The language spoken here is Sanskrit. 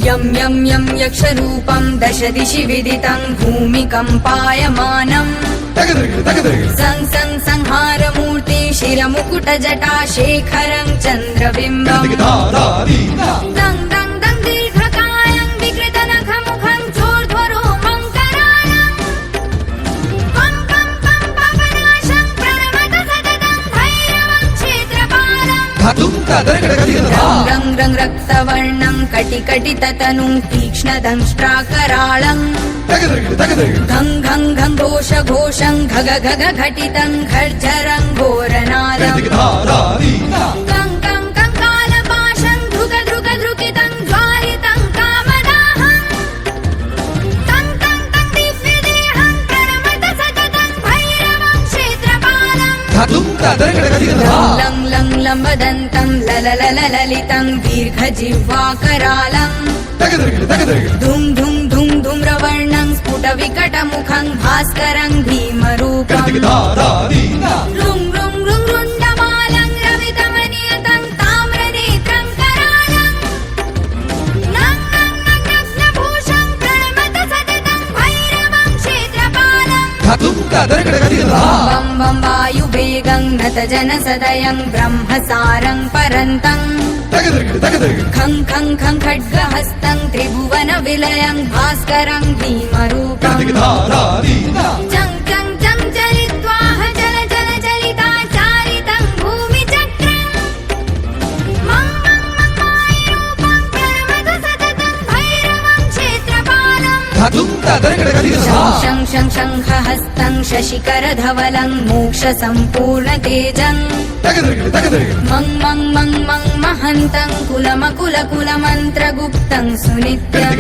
यं यं यं यक्षरूपं दश दिशि विदितं भूमिकम्पायमानम् सं सं संहारमूर्ति शिरमुकुटजटा शेखरं चन्द्रबिम्बम् दं दं दं दीर्घकायं विकृतनखमुखं चोर्ध्वरोमं कराळम् कं कं कं पापनाशं प्रणमत सततं भैरवं क्षेत्रपालम् रं रं रक्तवर्णं कटिकटिततनुं तीक्ष्णदंष्ट्राकराळम् घं घं घं घोष घोषं घग घग घटितं घर्जरं घोरनादम् कं कं कं कालपाशं धृग धृग धृकितं ज्वारितं कामदाहम् तं तं तं दिव्यदेहं प्रणमत सततं भैरवं क्षेत्रपालम् लं लं लम्बदन्तं लललललितं दीर्घजिह्वाकरालम् धुं धुं धुं धूम्रवर्णं स्फुटविकटमुखं भास्करं भीमरूपम् रुं रुं रुं रुण्डमालं रवितमनियतं ताम्रनेत्रं करालम् नं नं नं नग्नभूषं प्रणमत सततं भैरवं क्षेत्रपालम् बं बं वायुवेगं नतजनसदयं ब्रह्मसारं परन्तम् खं खं खं खड्गहस्तं त्रिभुवनविलयं भास्करं भीमरूपम् चं चं चं चलित्वाह चल चल चलिताचारितं भूमिचक्रम् मं मं मं मायरूपं प्रणमत सततं भैरवं क्षेत्रपालम् शं शं शङ्खहस्तं शशिकरधवलं मोक्षसम्पूर्णतेजम् मं मं मं मं महन्तं कुलमकुलकुलमन्त्रगुप्तं सुनित्यम्